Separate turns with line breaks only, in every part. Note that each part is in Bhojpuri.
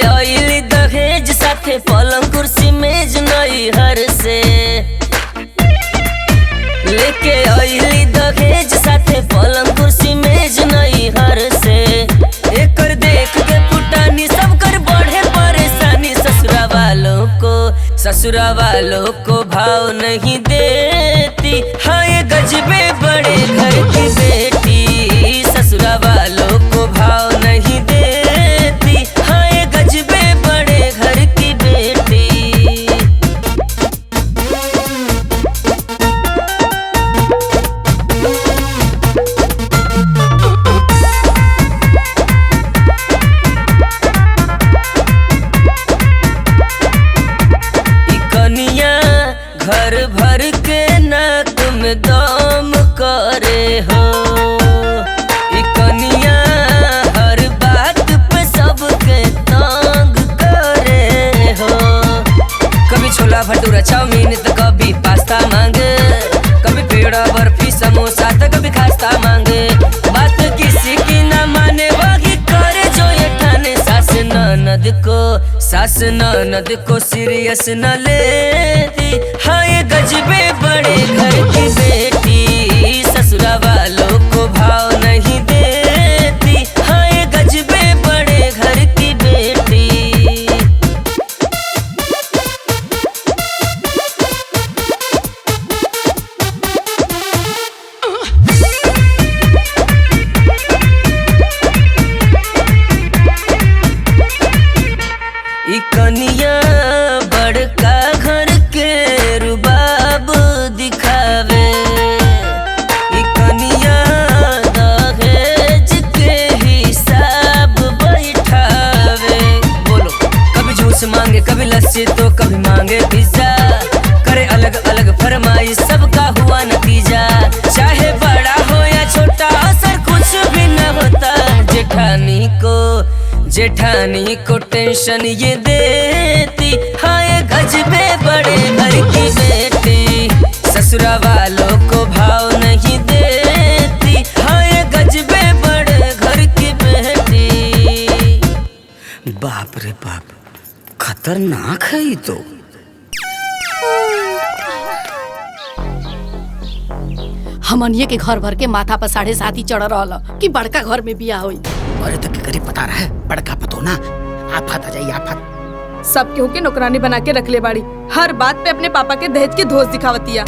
आइली दहेज साथे पलंग कुर्सी मेज नई हर से। लेके आइली दहेज साथे पलंग कुर्सी मेज नई हर से। एकर देख के पुटानी सब कर बढ़े परेशानी। ससुरा वालों को भाव नहीं देती। हाँ ये गजबे बड़े घर की बेटी। ससुरा वालों को भाव नहीं देती। हाँ ये गजबे बड़े घर की बेटी। घर भर के न तुम दम करे हो। कनिया हर बात पे सबके तंग करे हो। कभी छोला भटूरा चाउमीन तो कभी पास्ता मांगे। कभी पेड़ा बर्फी समोसा तो कभी खास्ता मांगे। बात किसी की न माने वही करे जो ये ठाने। सास ननद को सीरियस न लेती। हाँ ये गजबे बड़े घर की बेटी। ससुरा वालों को भाव नहीं देती। हाँ ये गजबे बड़े घर की बेटी। कनिया बड़का घर के रुबाब दिखावे। कनिया दहेज के हिसाब बैठावे। बोलो कभी जूस मांगे कभी लस्सी तो कभी मांगे पिज्जा। करे अलग अलग फरमाइश सबका हुआ नतीजा। चाहे बड़ा हो या छोटा असर कुछ भी न होता। जेठानी को टेंशन ये देती। हाँ ये गजबे बड़े घर की बेटी। ससुरा वालों को भाव नहीं देती। हाँ ये गजबे बड़े घर की बेटी। बाप रे बाप, खतरनाक है ये तो।
हमनिये के घर भर के माथा पर 7.5 चढ़ रहा कि बड़का घर में बिया हुई।
अरे तो क्या पता रहा है, बड़का पतो ना आफत आ जाए आफत।
सब केहू के नौकरानी बना के रख ले बाड़ी। हर बात पे अपने पापा के दहेज के धोस दिखावतिया।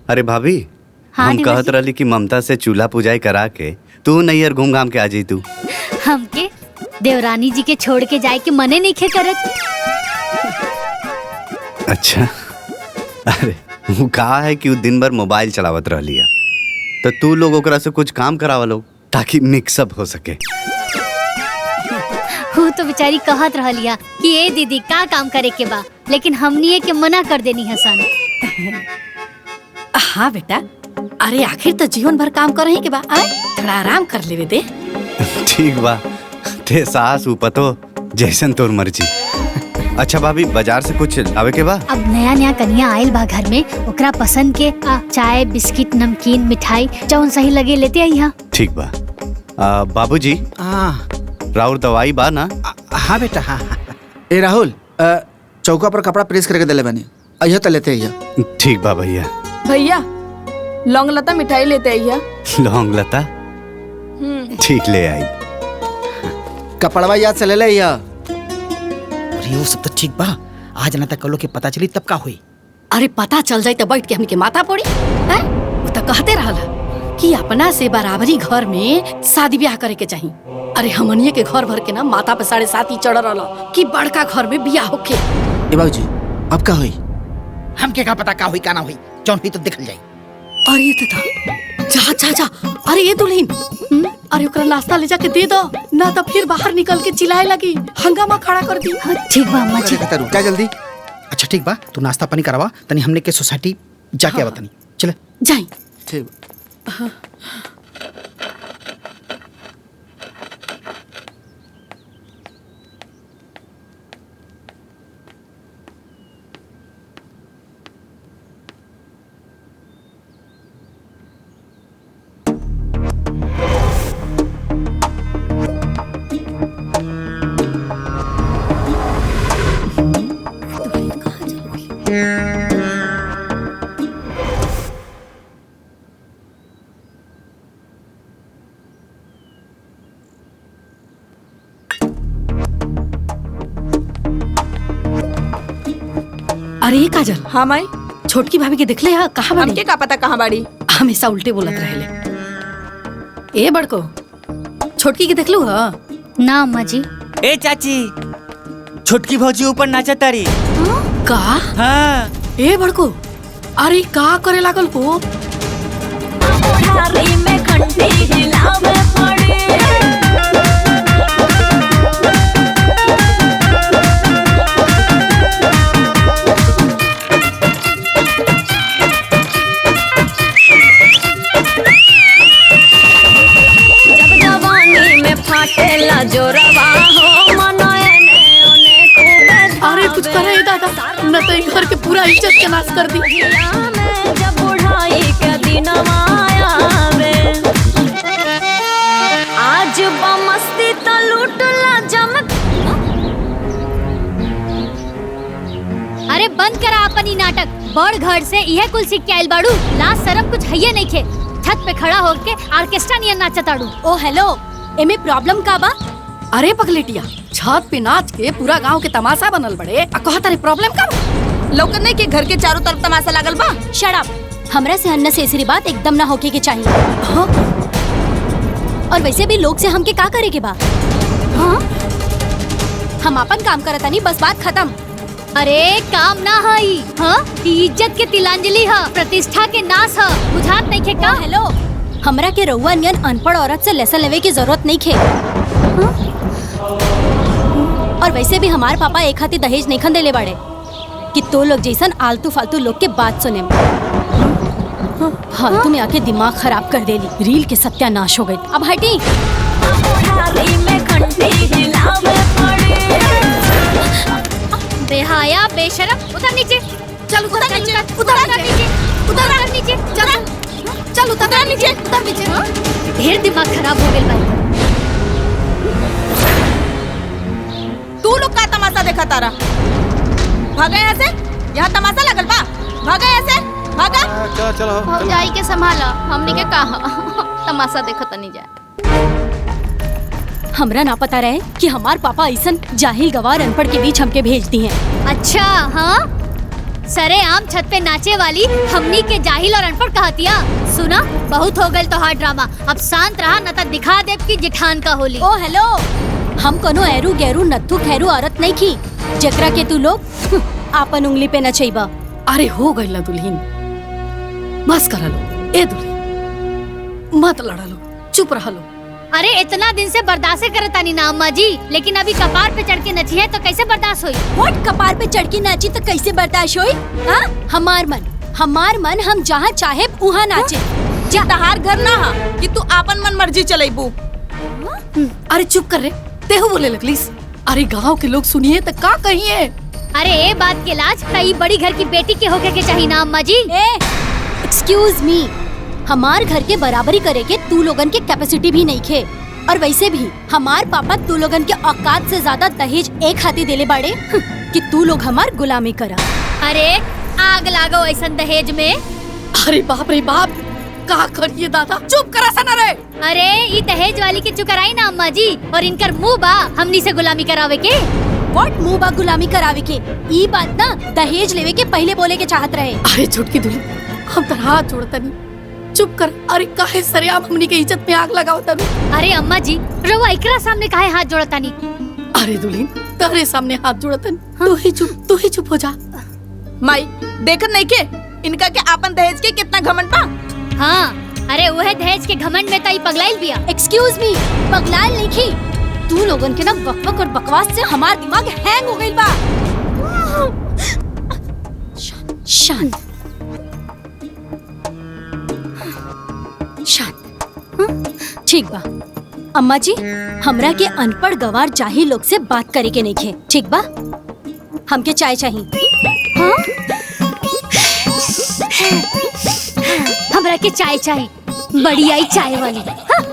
अरे भाभी,
हाँ,
हम कहत रही कि ममता से चूल्हा पूजाई करा के तू नैयर घूम घाम के आ जाई। तू
हमके देवरानी जी के छोड़ के जाए के मने नहीं खे करत।
अच्छा, अरे वो कहा है कि वो दिन भर मोबाइल चलावत रह लिया। तो तू लोग ओकरा से कुछ काम करावा लो ताकि मिक्सअप हो सके।
वो तो बेचारी कहत रहलिया कि ए दीदी का काम करे के बा, लेकिन हमनी के मना कर देनी हसन।
हाँ बेटा, अरे आखिर तो जीवन भर काम कर ही के बा। थोड़ा आराम कर लेवे दे।
ठीक बा, ते सास उपतो जैसन तोर मर्जी। अच्छा भाभी, बाजार से कुछ लावे के बा?
अब नया कनिया आयल बा घर में, ओकरा पसंद के चाय बिस्किट नमकीन मिठाई जौन सही लगे लेते आई।
ठीक बा। बाबूजी, राउर दवाई बा ना?
हाँ बेटा, हाँ। ए राहुल, चौका पर कपड़ा प्रेस करके दिले बनी, अइहा तो लेते अइहा।
ठीक बा भैया।
भैया लौंग लता मिठाई लेते अइहा।
लौंग लता? ठीक ले आई।
कपड़वा याद से ले ले अइहा। वो सब तो ठीक बा, आज ना तक कलो के पता चली तब का हुई।
अरे पता चल जाए तो बैठ के हमके माथा पड़ी है। वो तो कहते रहला कि अपना से बराबरी घर में शादी ब्याह करे के चाहिए। अरे हमनिये के घर भर के ना माथा पे 7.5 चढ़ रहा कि बड़का घर में बियाह होके।
ए बाबूजी, अब का हुई? हमके का पता का हुई का ना हुई, जौन भी तो देखल जाई।
अरे ये तो जा। अरे ये दुल्हन, अरे ओकरा नाश्ता ले जाके दे दो ना तो फिर बाहर निकल के चिल्लाए लगी, हंगामा खड़ा कर दी।
ठीक बा अम्मा जी।
रुक जा जल्दी। अच्छा ठीक बा, तू नाश्ता पानी करवा तनी, हमने के सोसाइटी जाके आवा तनी। चले
जाई।
ठीक।
अरे ये काजल,
हाँ माई,
छोटकी भाभी के देखले हा कहाँ
हमके
बाड़ी?
का पता कहाँ बाड़ी।
हमेशा उल्टे बोलत रहेले। ए बड़को, छोटकी के देखलू हा?
ना अम्मा जी।
ए चाची, छोटकी भौजी ऊपर नाचा तारी।
का?
हाँ।
ए बड़को, अरे का करे लागल को? अरे कुछ करे दादा, न तो घर के पूरा इज्जत के नाश कर दी।
आज बमस्ती तो लूटला जमक।
अरे बंद करा अपनी नाटक। बड़ घर से यह कुल सीख के आइल बाड़ू। लाज शरम कुछ है नहीं खे। छत पे खड़ा होके ऑर्केस्ट्रा नियर नाचताड़ू।
ओ हेलो, एमे प्रॉब्लम का बा? अरे पगलेटिया, छत पे नाच के पूरा गांव के तमाशा बनल बड़े, आ कहत रे प्रॉब्लम का बा?
लोकन नहीं के घर के चारों तरफ तमाशा लागल बा।
शट अप, हमरा से हन्ना से ऐसी बात एकदम ना होके के चाहिए।
हाँ?
और वैसे भी लोग से हमके का करे के बा? हाँ? हम अपन काम करतानी, बस बात खत्म।
अरे काम ना हई, हाँ? इज्जत के तिलांजलि है, प्रतिष्ठा के नाश है। बुझात नहीं खे का?
हेलो, हमरा के रउआ नियन अनपढ़ औरत से लेसन लेवे की जरूरत नहीं खे। हाँ? और वैसे भी हमार पापा एक हाथी दहेज नहीं खंदेले बाड़े कि तो लोग जैसन आलतू फालतू लोग के बात सुने। फालतू में आके दिमाग खराब कर देली। रील के सत्यानाश हो गई। अब हटी।
बेहाया बेशरम, उतर नीचे।
चल उतर नीचे, उतर नीचे, उतर नीचे, चल उतर नीचे, उतर नीचे।
ढेर दिमाग खराब हो गइल भाई।
तू लोग का तमाशा देखा तारा? भागा यहाँ से, यहाँ तमाशा लगल बा। भागा यहाँ से, भागा।
चलो
जाई के संभाला, हमनी के कहा तमाशा देखत नहीं जाए।
हमरा ना पता रहे कि हमार पापा ऐसन जाहिल गवार अनपढ़ के बीच हमके भेज दी हैं।
अच्छा हाँ, सरे आम छत पे नाचे वाली हमनी के जाहिल और अनपढ़ कहतिया। सुना, बहुत हो गइल तोहार ड्रामा। अब शांत रहा, न त दिखा देब की जिठान का होली।
ओ हेलो, हम कोनो एरू गैरू नत्थु खैरू औरत नहीं की जकरा के तू लोग आपन उंगली पे नचैबा।
अरे हो गइल ना दुल्हीन, बस करा लो। ए दुल्हीन, मत लड़ा लो, चुप रह लो।
अरे इतना दिन से बर्दाश्त करतानी ना अम्मा जी, लेकिन अभी कपार पे चढ़ के नची है तो कैसे बर्दाश्त हुई?
व्हाट? कपार पे चढ़ के नाची तो कैसे बर्दाश्त हुई? हाँ? हमार मन हम जहाँ चाहे वहाँ नाचे।
जा तहार घर ना हा कि तू आपन मन मर्जी चलेबू।
अरे चुप कर रे, तेहू बोले लगलीस। अरे गांव के लोग सुनिए तो का कहिए?
अरे ए बात के लाज कई बड़ी घर की बेटी के होके के चाहिए ना अम्मा जी।
एक्सक्यूज मी, हमार घर के बराबरी करे के तू लोगन के कैपेसिटी भी नहीं खे। और वैसे भी हमार पापा तू लोगन के औकात से ज्यादा दहेज एक हाथी देले बाड़े कि तू लोग हमार गुलामी करा।
अरे आग लागो ऐसा दहेज में।
अरे बाप रे बाप, का करिए दादा? चुप करा सा ना रे।
अरे ये दहेज वाली के चुकराई ना अम्मा जी, और इनकर मुंह बा हमनी से गुलामी करावे के।
व्हाट? मुंह बा गुलामी करावे के? ई बात ना दहेज लेवे के पहले बोले के चाहत रहे।
अरे छुटकी दुल्ही, हम तो हाथ जोड़ता नहीं, चुप कर। अरे काहे सरेआम हमनी के इज्जत में आग लगाओ तनु?
अरे अम्मा जी, रवा इकरा सामने काहे हाथ जोड़ता नहीं?
अरे दुल्हीन, तेरे सामने हाथ जोड़ता नहीं। तू ही चुप हो जा।
माई देखत नहीं के इनका के आपन दहेज के कितना घमंड बा।
हाँ, अरे वह दहेज के घमंड में तई पगलाइल बिया।
एक्सक्यूज मी, पगलाइल नहीं की। तू लोगन के ना बकबक और बकवास से हमार दिमाग हैंग हो गइल बा। शांत शांत। ठीक बा अम्मा जी, हमरा के अनपढ़ गवार जाहिल लोग से बात करे के नहीं खे। ठीक बा, हमके चाय चाहिए। हाँ?
हमरा के चाय चाहिए, बड़ी आई चाय वाली। हाँ?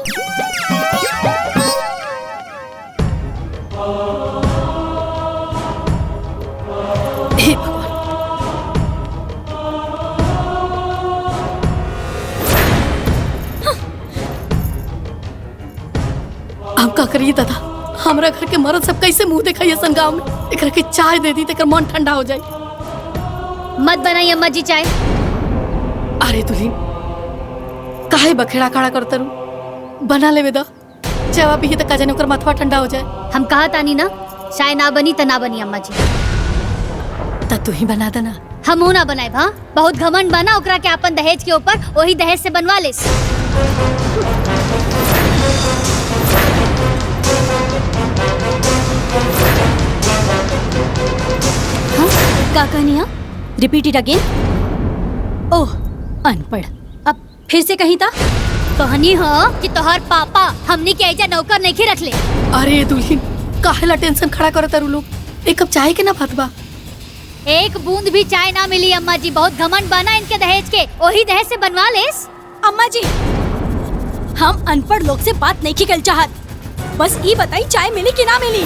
हे भगवान, हम का करिए दादा? हमरा घर के मर्द सब कैसे मुंह देखा ये गाँव में? एकरा के चाय दे दी तेकर मन ठंडा हो जाए।
मत बनाई अम्मा जी चाय।
अरे दुल्हन काहे बखेड़ा खड़ा करता रू, बना ले बेदा। चाय पी तो का जाने ओकर माथवा ठंडा हो जाए।
हम कहा तानी ना चाय ना बनी त ना बनी अम्मा जी।
त तू ही बना देना।
हमहू ना बनाए भा, बहुत घमंड बना ओकरा के अपन दहेज के ऊपर, वही दहेज से बनवा लेस।
हाँ? का कहनिया? Repeat it again. ओह अनपढ़, अब फिर से कहीं था।
कहनी हो कि तोहर पापा हमनी के ऐजा नौकर नहीं रख ले।
अरे दुल्हन काहेला टेंशन खड़ा करता रू लोग, एक कप चाय के ना बात बा।
एक बूंद भी चाय ना मिली अम्मा जी, बहुत घमंड बना इनके दहेज के, वही दहेज से बनवा लेस।
अम्मा जी हम अनपढ़ लोग से बात नहीं की कल चाहत, बस ये बताई चाय मिली कि ना मिली।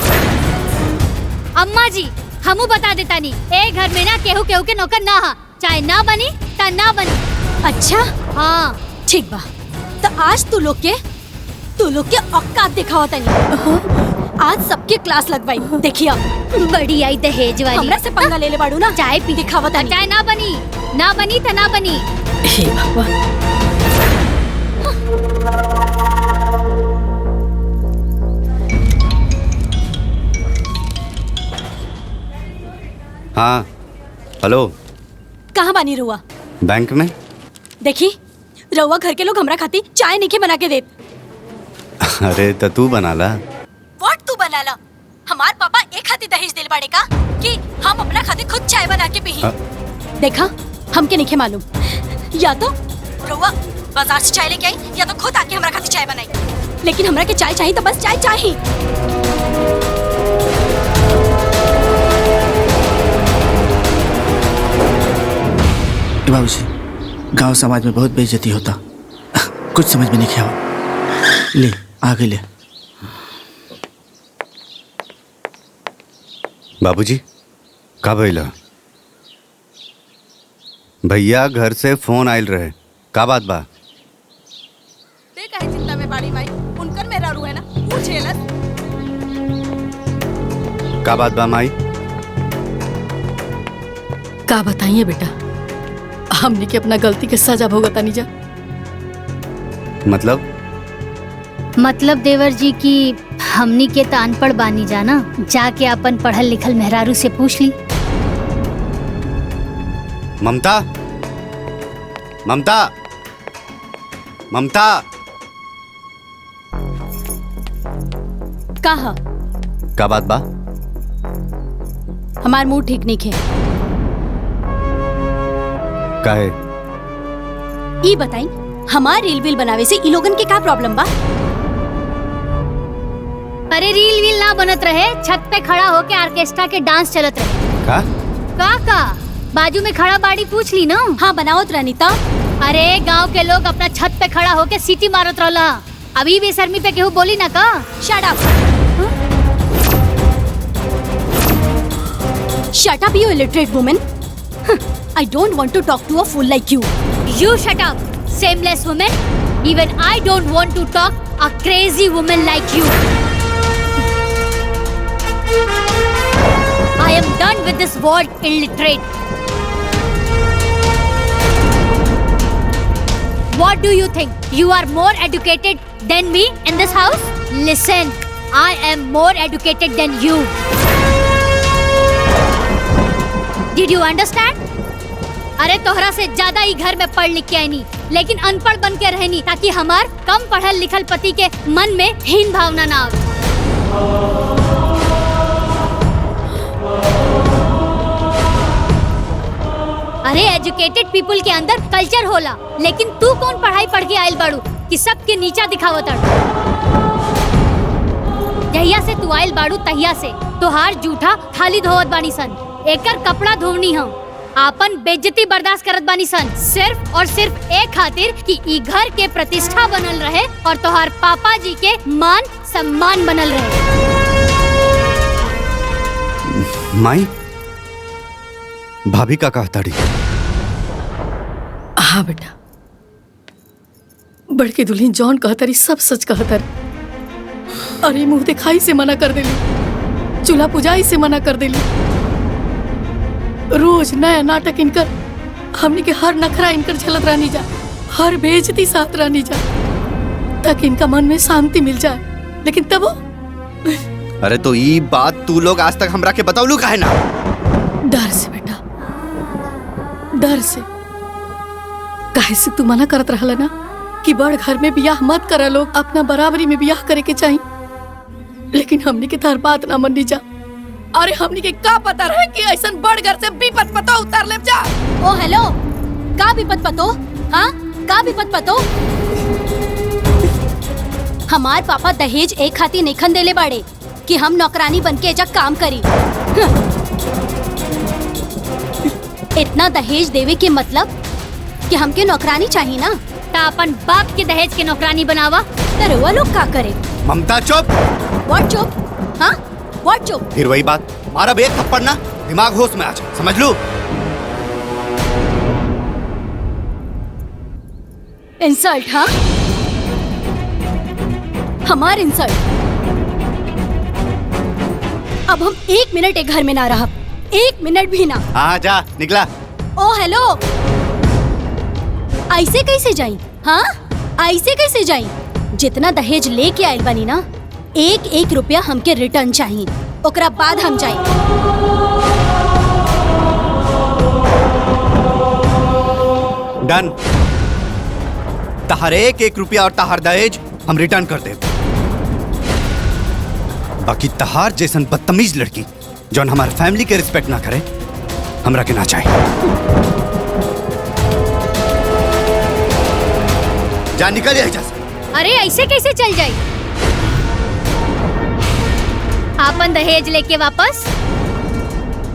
अम्मा जी हमू बता देता नहीं, एक घर में ना केहू केहू के नौकर ना हा, चाय ना बनी ता ना बनी।
अच्छा
हाँ
ठीक बा, तो आज तू लोग के औकात दिखावा तनी। आज सबके क्लास लगवाई, देखिए
बड़ी आई दहेज वाली।
हमरा से पंगा ले ले बाड़ू ना।
चाय पी
दिखावा तनी।
चाय ना बनी त ना बनी।
हे भगवान।
हाँ हेलो।
कहाँ बानी रुआ?
बैंक में।
देखी रउआ घर के लोग हमरा खाती चाय नहीं बना के देत।
अरे तो तू बना ला।
व्हाट तू बना ला? हमार पापा एक खाती दहेज दिल बाड़े का कि हम अपना खाती खुद चाय बना के पी। देखा हमके नहीं मालूम, या तो रउआ बाजार से चाय लेके आई या तो खुद आके हमरा खाती चाय बनाई, लेकिन हमरा के चाय चाहिए तो बस चाय चाहिए।
बाबूजी गांव समाज में बहुत बेइज्जती होता, कुछ समझ में नहीं आया। ले आगे ले।
बाबूजी का भइला? भैया घर से फोन आयल रहे, का बात बा?
ते काहे चिंता में बाड़ी माई, उनकर मेरा रू है ना, पूछेलस।
का बात बा माई?
का बताइए बेटा, हमने के अपना गलती के सजा भुगता नहीं जा।
मतलब देवर जी की हमनी के तो अनपढ़ बानी जाना, जाके अपन पढ़ल लिखल मेहरारू से पूछ ली।
ममता ममता ममता
कहा
का बात बा?
हमार मुंह ठीक नहीं खे।
काहे?
ई बताई हमार रील वील बनावे से ई लोगन के का प्रॉब्लम बा?
अरे रील वील ना बनत रहे, छत पे खड़ा होके ऑर्केस्ट्रा के डांस चलत रहे। का बाजू में खड़ा बाड़ी पूछ ली ना।
हाँ बनावत रहनी ता।
अरे गांव के लोग अपना छत पे खड़ा होके सीटी मारत रहला, अभी बेशर्मी पे केहू बोली ना का?
Shut up. Shut up you illiterate woman. I don't want to talk to a fool like you.
You shut up, shameless woman. Even I don't want to talk a crazy woman like you. I am done with this word illiterate. What do you think? You are more educated than me in this house? Listen, I am more educated than you. Did you understand? अरे तोहरा से ज्यादा ही घर में पढ़ लिख के आई नी, लेकिन अनपढ़ बन के रहनी ताकि हमार कम पढ़ल लिखल पति के मन में हीन भावना ना आवे। अरे एजुकेटेड पीपल के अंदर कल्चर होला, लेकिन तू कौन पढ़ाई पढ़ के आयल बाड़ू कि सबके नीचा दिखावत अड़। जहिया से तू आयल बाड़ू तहिया से तोहार जूठा थाली धोवत बानी सन, एकर कपड़ा धोवनी हम, आपन बेइज्जती बर्दाश्त करत बानी सन, सिर्फ और सिर्फ एक खातिर कि ई घर के प्रतिष्ठा बनल रहे और तोहार पापा जी के मान सम्मान बनल रहे।
माई भाभी का कहताड़ी?
हाँ बेटा, बड़के दुल्हन जॉन कहतरी सब सच कहतर। अरे मुंह दिखाई से मना कर देली, चूल्हा पुजाई से मना कर देली, रोज नया नाटक इनकर, हमनी के हर नखरा इनकर झलत रहनी जा, हर बेइज्जती साथ रहनी जा, ताकि इनका मन में शांति मिल जाए। लेकिन तब वो
अरे तो ये बात तू लोग आज तक हमरा के बतावलू काहे ना?
डर से बेटा, डर से। काहे से तू मना करत रहला ना कि बड़ घर में बियाह मत करा, लोग अपना बराबरी में बियाह करे के चाहिए। लेकिन हमनी के तार बात ना मनी जा। अरे हमनी के का पता रहे कि ऐसा बड़ घर से विपत पतो उतार ले जा।
ओ हेलो, का विपत पतो? हाँ, का विपत पतो? हमार पापा दहेज एक खाती नेखन देले बाड़े कि हम नौकरानी बन के एजा काम करी। इतना दहेज देवे के मतलब कि हमके नौकरानी चाहिए ना?
ता अपन बाप के दहेज के नौकरानी बनावा।
तो वो लोग का करे?
ममता चुप।
व्हाट चुप? हाँ, व्हाट चुप?
फिर वही बात, मारा एक थप्पड़ ना दिमाग होश में आ जाए, समझ लो।
इंसल्ट? हाँ, हमार इंसल्ट। अब हम 1 मिनट एक घर में ना रहा, 1 मिनट भी ना।
हाँ जा निकला।
ओ हेलो, ऐसे कैसे जाई? हाँ, ऐसे कैसे जाई? जितना दहेज लेके आयल बनी ना, 1-1 रुपया हमके रिटर्न चाहिए, ओकरा बाद हम जाई।
डन। तहार 1-1 रुपया और तहार दहेज हम रिटर्न कर दे। बाकी तहार जैसन बदतमीज लड़की जौन हमारे फैमिली के रिस्पेक्ट ना करे, हमरा के ना चाहिए। जा निकल यहाँ से।
अरे ऐसे कैसे चल जाई? आपन दहेज लेके वापस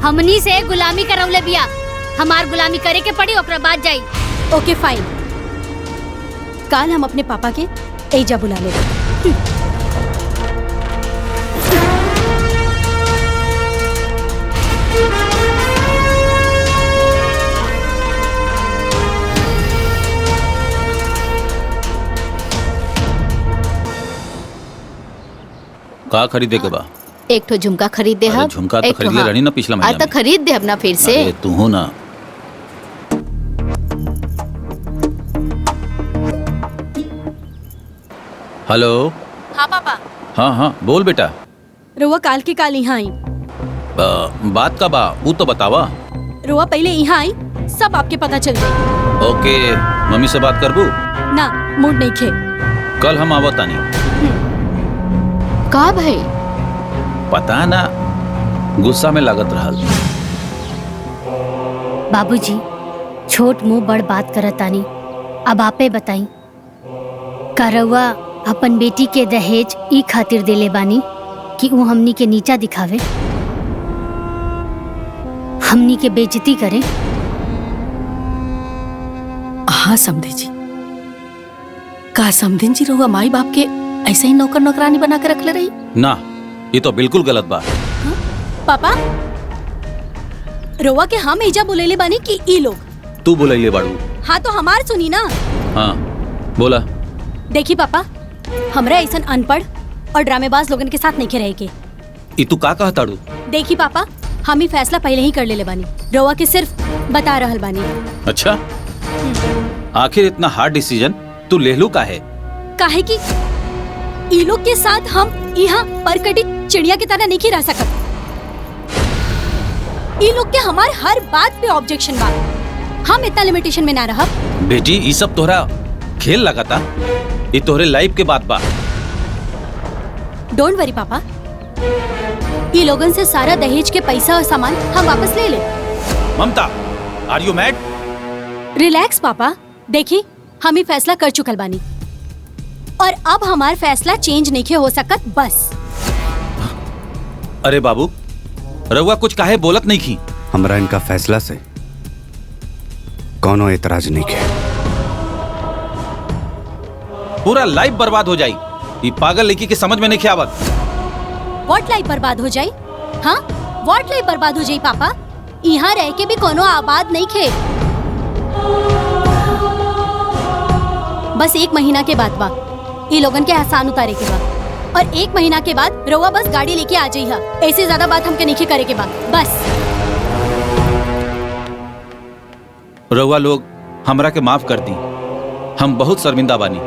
हमनी से गुलामी करवले बिया, हमार गुलामी करे के पड़ी, ओकरा बाद जाई।
ओके फाइन, काल हम अपने पापा के एजा बुला ले।
का खरीदे के बा?
एक ठो झुमका खरीद दे।
अरे झुमका तो खरीद ले रही ना पिछला महीना
तो खरीद दे अपना फिर से।
अरे तू हो ना। हेलो।
हाँ पापा।
हाँ हाँ बोल बेटा।
रुआ काल के काल यहाँ आई।
बात का बा वो तो बतावा।
रुआ पहले यहाँ आई, सब आपके पता चल गई।
ओके, मम्मी से बात करबू?
ना, मूड नहीं खे।
कल हम आवत तानी।
का भाई?
पता ना, गुस्सा में लागत रहल।
बाबूजी, छोट मुंह बड़ बात करत तानी, अब आपे बताई। का रउआ अपन बेटी के दहेज ई खातिर देले बानी कि वो हमनी के नीचा दिखावे, हमनी के बेइज्जती करे?
हाँ समधे जी, का समधिन जी रहुआ माई बाप के ऐसे ही नौकर नौकरानी बना के रख ले रही?
ना, ये तो बिल्कुल गलत बात।
हाँ? पापा, रोवा के हम एजा बोलेले बानी कि ई लोग?
तू बोले बाड़ू।
हाँ तो हमार सुनी ना।
हाँ बोला।
देखी पापा, हमरा ऐसा अनपढ़ और ड्रामेबाज लोगन के साथ नहीं रहे के।
ई तू का कहताड़ू?
देखी पापा, हम ही फैसला पहले ही कर लेले बानी, रोवा के सिर्फ बता रहल बानी।
अच्छा, आखिर इतना हार्ड डिसीजन तू ले लू काहे?
काहे कि ई लोग के साथ हम यहाँ परकटी चिड़िया की तरह नहीं रह सकत। ई लोग के हमार हर बात पे ऑब्जेक्शन बा, हम इतना लिमिटेशन में ना रह।
बेटी, ई सब तोहरा खेल लगाता, ये तोहरे लाइफ के बात बा।
डोंट वरी पापा, ये लोगन से सारा दहेज के पैसा और सामान हम वापस ले ले।
ममता, आर यू मैड?
रिलैक्स पापा, देखी हम ही फैसला कर चुकल बानी और अब हमार फैसला चेंज नहीं हो सकत बस।
अरे बाबू, रउआ कुछ काहे बोलत नहीं की?
हमरा इनका फैसला से कौनो एतराज नहीं के।
पूरा लाइफ बर्बाद हो जाई। ये पागल लड़की के समझ में नहीं आवत।
व्हाट लाइफ बर्बाद हो जाई? हाँ, व्हाट लाइफ बर्बाद हो जाई पापा? यहाँ रह के भी कोनो आबाद नहीं खे। बस 1 महीना के बाद बा, ये लोगन के एहसान उतारे के बाद, और 1 महीना के बाद रउआ बस गाड़ी लेके आ जाइहा। ऐसे ज्यादा बात हमके नहीं करे के बाद बस।
रउआ लोग हमरा के माफ कर दी, हम बहुत शर्मिंदा बानी।